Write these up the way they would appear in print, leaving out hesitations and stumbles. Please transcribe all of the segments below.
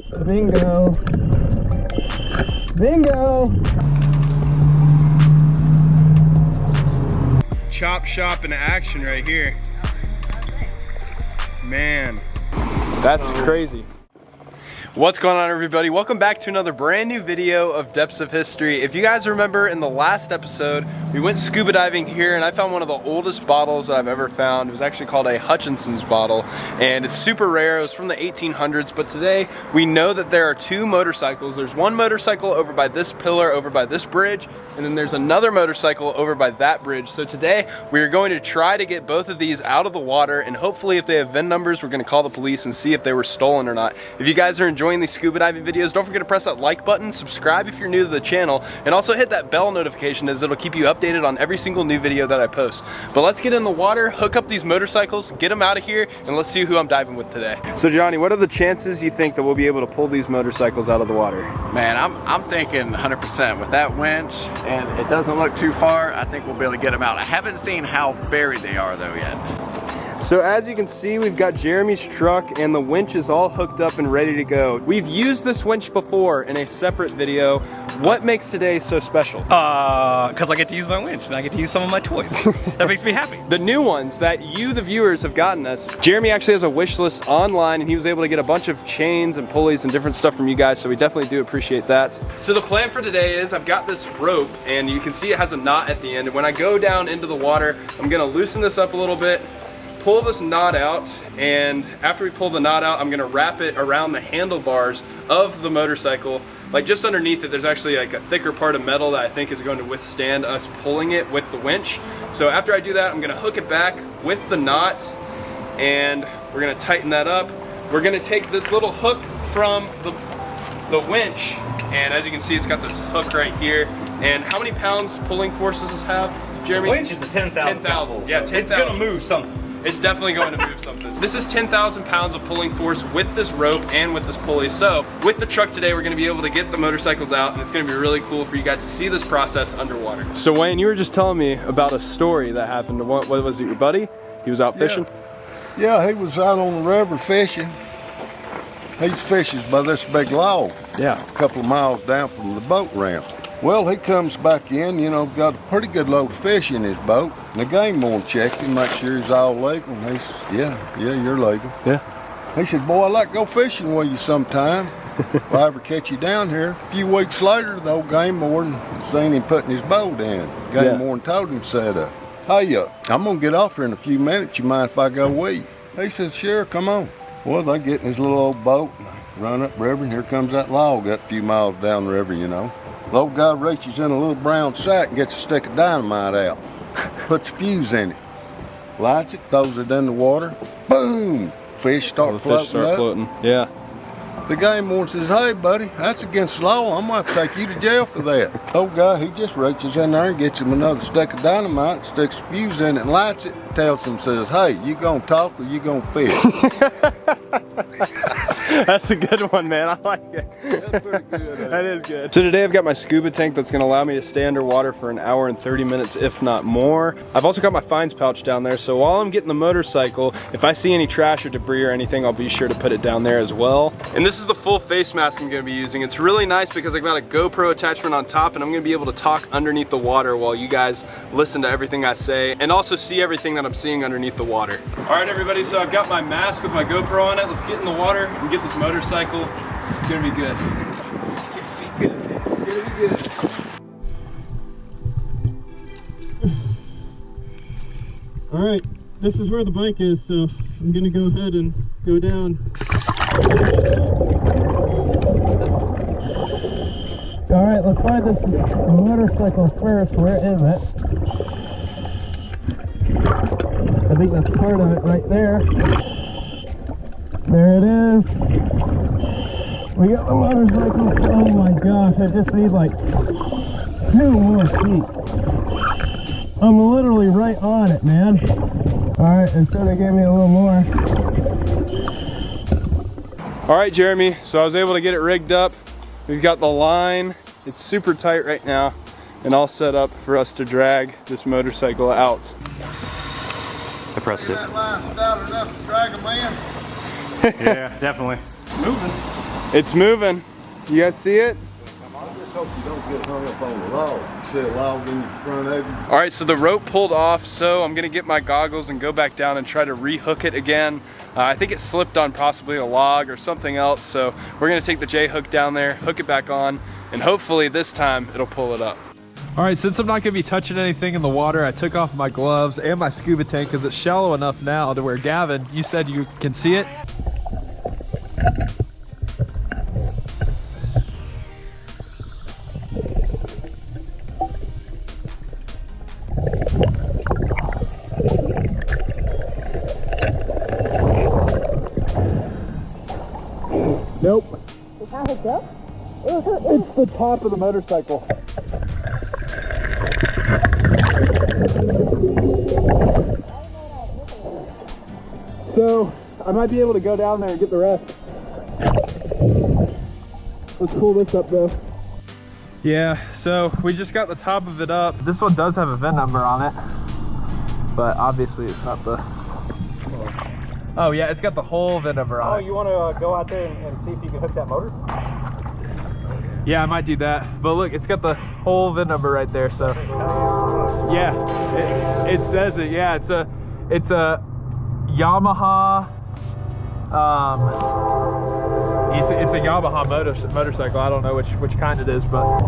Bingo. Bingo. Chop shop in action right here. Man, that's crazy. What's going on, everybody? Welcome back to another brand new video of Depths of History. If you guys remember, in the last episode we went scuba diving here and I found one of the oldest bottles that I've ever found. It was actually called a Hutchinson's bottle and it's super rare. It was from the 1800s, but today we know that there are two motorcycles. There's one motorcycle over by this pillar, over by this bridge, and then there's another motorcycle over by that bridge. So today we are going to try to get both of these out of the water, and hopefully if they have VIN numbers, we're going to call the police and see if they were stolen or not. If you guys are enjoying these scuba diving videos, don't forget to press that like button, subscribe if you're new to the channel, and also hit that bell notification as it'll keep you updated on every single new video that I post. But let's get in the water, hook up these motorcycles, get them out of here, and let's see who I'm diving with today. So Johnny, what are the chances you think that we'll be able to pull these motorcycles out of the water? Man, I'm thinking 100% with that winch, and it doesn't look too far. I think we'll be able to get them out. I haven't seen how buried they are though yet. So as you can see, we've got Jeremy's truck and the winch is all hooked up and ready to go. We've used this winch before in a separate video. What makes today so special? Because I get to use my winch and I get to use some of my toys. That makes me happy. The new ones that you, the viewers, have gotten us. Jeremy actually has a wish list online and he was able to get a bunch of chains and pulleys and different stuff from you guys, so we definitely do appreciate that. So the plan for today is I've got this rope and you can see it has a knot at the end, and when I go down into the water, I'm gonna loosen this up a little bit, pull this knot out, and after we pull the knot out, I'm gonna wrap it around the handlebars of the motorcycle. Like just underneath it, there's actually like a thicker part of metal that I think is going to withstand us pulling it with the winch. So after I do that, I'm gonna hook it back with the knot and we're gonna tighten that up. We're gonna take this little hook from the winch, and as you can see, it's got this hook right here. And how many pounds pulling force does this have, Jeremy? The winch is a 10,000. 10,000, yeah, 10,000. It's gonna move something. It's definitely going to move something. This is 10,000 pounds of pulling force with this rope and with this pulley. So with the truck today, we're going to be able to get the motorcycles out, and it's going to be really cool for you guys to see this process underwater. So Wayne, you were just telling me about a story that happened to what was it, your buddy? He was out fishing? Yeah, he was out on the river fishing. He fishes by this big log. Yeah. A couple of miles down from the boat ramp. Well, he comes back in, you know, got a pretty good load of fish in his boat. And the game warden checked him, make sure he's all legal. And he says, yeah, you're legal. Yeah. He said, boy, I'd like to go fishing with you sometime. If I ever catch you down here. A few weeks later, the old game warden seen him putting his boat in. Game warden told him, said, hey, I'm going to get off here in a few minutes. You mind if I go with you? He said, sure, come on. Well, they get in his little old boat, run up river, and here comes that log up a few miles down the river, you know. The old guy reaches in a little brown sack and gets a stick of dynamite out. Puts a fuse in it. Lights it, throws it in the water. Boom! Fish start floating up. Yeah. The game warden says, hey, buddy, that's against the law. I'm going to have to take you to jail for that. Old guy, he just reaches in there and gets him another stick of dynamite, sticks a fuse in it and lights it, and tells him, says, hey, you going to talk or you going to fish? That's a good one, man. I like it. That's pretty good. That is good. So today I've got my scuba tank that's going to allow me to stay underwater for an hour and 30 minutes, if not more. I've also got my fines pouch down there, so while I'm getting the motorcycle, if I see any trash or debris or anything, I'll be sure to put it down there as well. And this is the full face mask I'm going to be using. It's really nice because I've got a GoPro attachment on top, and I'm going to be able to talk underneath the water while you guys listen to everything I say and also see everything that I'm seeing underneath the water. All right, everybody, so I've got my mask with my GoPro on it. Let's get in the water and get this motorcycle. It's gonna be good. It's gonna be good. It's gonna be good. All right, this is where the bike is, so I'm gonna go ahead and go down. All right, let's find this motorcycle first. Where is it? I think that's part of it right there. There it is. We got the motorcycle. Oh my gosh, I just need like 2 more feet. I'm literally right on it, man. Alright, and so they gave me a little more. Alright, Jeremy, so I was able to get it rigged up. We've got the line. It's super tight right now and all set up for us to drag this motorcycle out. I pressed it. That line stout enough to drag a man? Yeah, definitely. Moving. It's moving. You guys see it? I just hope you don't get hung up on the log. You see a log in front of you? All right, so the rope pulled off, so I'm gonna get my goggles and go back down and try to rehook it again. I think it slipped on possibly a log or something else, so we're gonna take the J-hook down there, hook it back on, and hopefully this time it'll pull it up. All right, since I'm not gonna be touching anything in the water, I took off my gloves and my scuba tank because it's shallow enough now to where, Gavin, you said you can see it? Nope. Is that hooked up? It's the top of the motorcycle. So I might be able to go down there and get the rest. Let's pull this up though. Yeah, so we just got the top of it up. This one does have a VIN number on it, but obviously it's not the... Oh yeah, it's got the whole VIN number on it. Oh, you want to go out there and see if you can hook that motor? Yeah, I might do that. But look, it's got the whole VIN number right there, so. Yeah, it says it. Yeah, it's a Yamaha, it's a Yamaha motorcycle. I don't know which kind it is, but.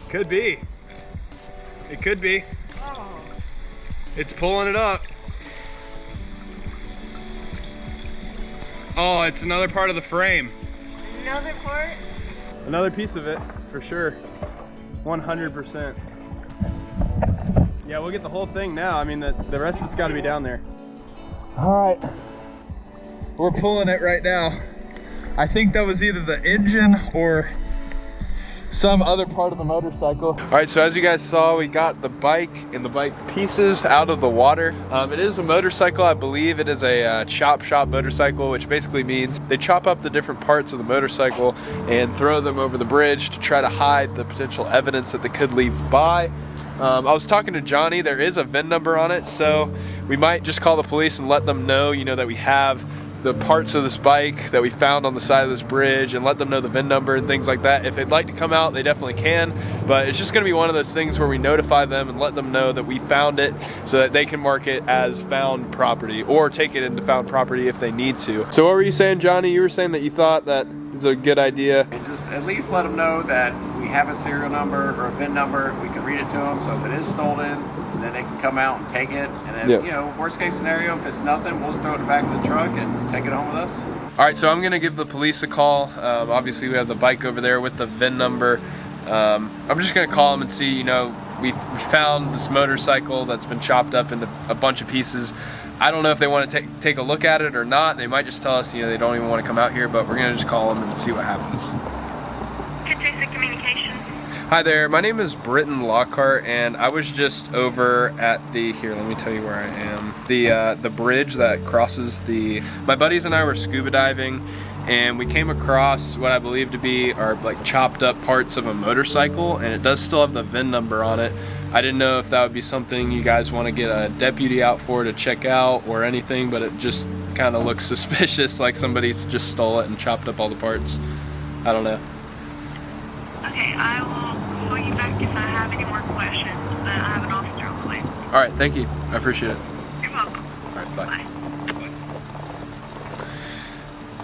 Could be. It could be. It's pulling it up. Oh, it's another part of the frame. Another part? Another piece of it, for sure. 100%. Yeah, we'll get the whole thing now. I mean, the rest of it's got to be down there. All right. We're pulling it right now. I think that was either the engine or some other part of the motorcycle. All right, so as you guys saw, we got the bike and the bike pieces out of the water. It is a motorcycle. I believe it is a chop shop motorcycle, which basically means they chop up the different parts of the motorcycle and throw them over the bridge to try to hide the potential evidence that they could leave by. I was talking to Johnny. There is a VIN number on it, so we might just call the police and let them know, that we have the parts of this bike that we found on the side of this bridge, and let them know the VIN number and things like that. If they'd like to come out, they definitely can, but it's just going to be one of those things where we notify them and let them know that we found it so that they can mark it as found property or take it into found property if they need to. So what were you saying, Johnny? You were saying that you thought that is a good idea. And just at least let them know that we have a serial number or a VIN number. We can read it to them, so if it is stolen, then they can come out and take it. And then, worst case scenario, if it's nothing, we'll just throw it in the back of the truck and take it home with us. All right, so I'm gonna give the police a call. Obviously we have the bike over there with the VIN number. I'm just gonna call them and see, we found this motorcycle that's been chopped up into a bunch of pieces. I don't know if they want to take a look at it or not. They might just tell us, they don't even want to come out here, but we're gonna just call them and see what happens. Communication. Hi there, my name is Britton Lockhart, and I was just over at let me tell you where I am. The bridge that crosses my buddies and I were scuba diving, and we came across what I believe to be our chopped up parts of a motorcycle, and it does still have the VIN number on it. I didn't know if that would be something you guys want to get a deputy out for to check out or anything, but it just kind of looks suspicious, like somebody's just stole it and chopped up all the parts. I don't know. Okay, I will call you back if I have any more questions, but I have an officer on the way. All right, thank you. I appreciate it. You're welcome. All right, bye. Bye.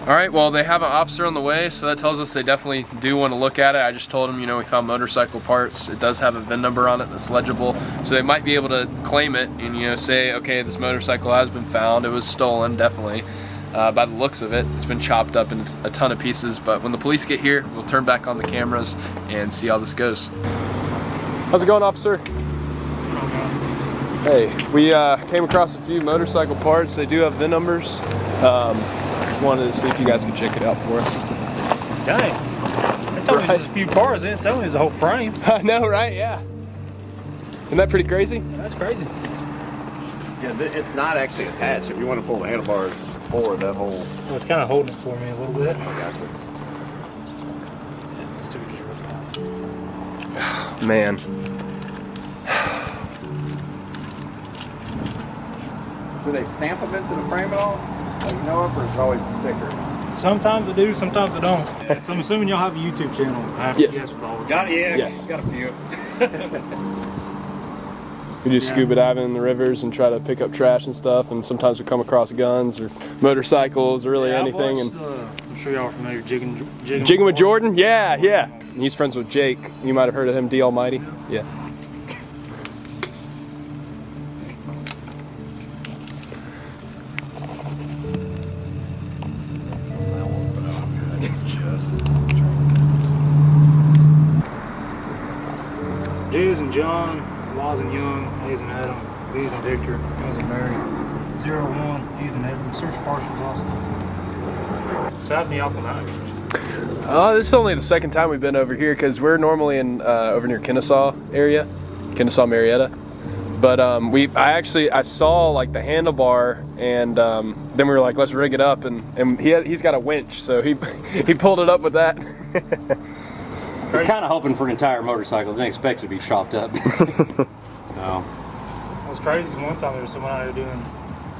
All right, well, they have an officer on the way, so that tells us they definitely do want to look at it. I just told them, we found motorcycle parts. It does have a VIN number on it that's legible, so they might be able to claim it and, say, okay, this motorcycle has been found. It was stolen, definitely. By the looks of it, it's been chopped up in a ton of pieces, but when the police get here, we'll turn back on the cameras and see how this goes. How's it going, officer? Hey, we came across a few motorcycle parts. They do have VIN numbers. Wanted to see if you guys could check it out for us. Dang. I told you just a few cars, I didn't tell me it was a whole frame. I know, right? Yeah. Isn't that pretty crazy? Yeah, that's crazy. Yeah, it's not actually attached. If you want to pull the handlebars forward, that whole... Well, it's kind of holding it for me a little bit. I got you. Yeah, let's see what just ripped out. Man. Do they stamp them into the frame at all? Like, you know, or is it always a sticker? Sometimes I do, sometimes I don't. So I'm assuming y'all have a YouTube channel. I have Yes. to guess with all of Got it, yeah. Yes. Got a few. We do scuba diving in the rivers and try to pick up trash and stuff, and sometimes we come across guns or motorcycles or really Yeah, I've anything. watched, And I'm sure y'all are familiar with jigging jigging with Jordan? Yeah, yeah. And he's friends with Jake. You might have heard of him, D Almighty. Yeah. J's and John, Y's and Young, A's and Adam, B's and Victor, M's and Mary, 01, E's and Edward, search partials also. So how'd y'all come out here? This is only the second time we've been over here because we're normally in over near Kennesaw area, Kennesaw, Marietta. But I saw like the handlebar, and then we were like, let's rig it up, and he's got a winch, so he he pulled it up with that. We're kind of hoping for an entire motorcycle. Didn't expect it to be chopped up. No. What's crazy is one time there was someone out here doing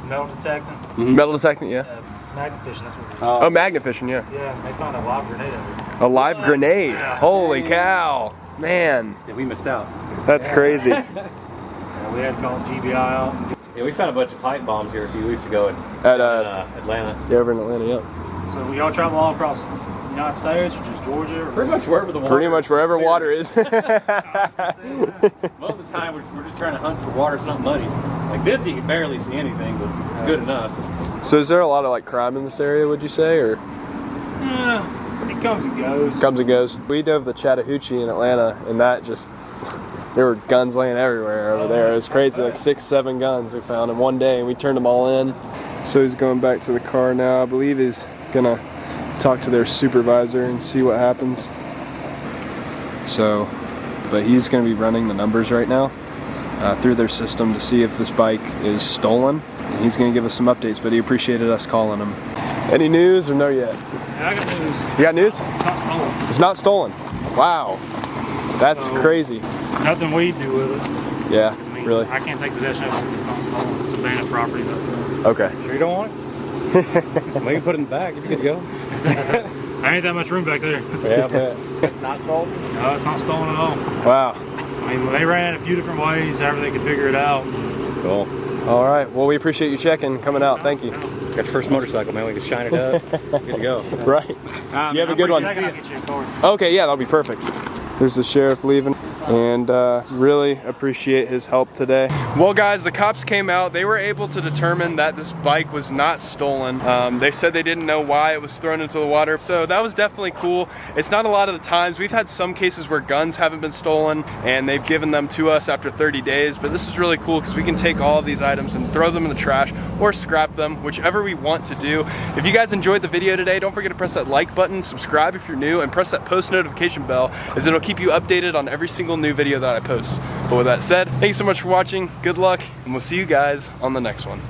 metal detecting, Metal detecting, yeah. magnet fishing, that's what it is. Oh, magnet fishing, yeah. Yeah, they found a live grenade out here. A live grenade. Yeah. Holy cow, man, Yeah, we missed out. that's crazy. Yeah, we had called GBI out. Yeah, we found a bunch of pipe bombs here a few weeks ago At Atlanta. yeah, over in Atlanta, yeah. So we all travel all across the United States or just Georgia? Or Pretty much wherever the water Pretty much wherever water is. Most of the time, we're just trying to hunt for water that's not muddy. Like this, you can barely see anything, but it's good enough. So is there a lot of like crime in this area, would you say, or It comes and goes. comes and goes? We dove the Chattahoochee in Atlanta, and that just, there were guns laying everywhere over there. It was crazy, like 6, 7 guns we found in one day, and we turned them all in. So he's going back to the car now. I believe he's gonna talk to their supervisor and see what happens. So, but he's gonna be running the numbers right now through their system to see if this bike is stolen. And he's gonna give us some updates, but he appreciated us calling him. Any news or no yet? Yeah, I got news. You got news? It's not stolen. It's not stolen. Wow. That's crazy. Nothing we do with it. Yeah, I mean, really? I can't take possession of it since it's not stolen. It's abandoned property though. Okay. Sure you don't want it? We can put it in the bag. You're good to go. There ain't that much room back there. Yeah, I bet. It's not sold? No, it's not stolen at all. Wow. I mean, they ran it a few different ways, however they could figure it out. Cool. All right. Well, we appreciate you checking, coming out. Thank you. Got your first motorcycle, man. We can shine it up. Good to go. Right. You have a good one. I can get you a card. Okay, yeah, that'll be perfect. There's the sheriff leaving, and really appreciate his help today. Well guys, the cops came out. They were able to determine that this bike was not stolen. They said they didn't know why it was thrown into the water, so that was definitely cool. It's not a lot of the times. We've had some cases where guns haven't been stolen and they've given them to us after 30 days, but this is really cool because we can take all of these items and throw them in the trash or scrap them, whichever we want to do. If you guys enjoyed the video today, don't forget to press that like button, subscribe if you're new, and press that post notification bell, as it'll keep you updated on every single new video that I post. But with that said, thank you so much for watching, good luck, and we'll see you guys on the next one.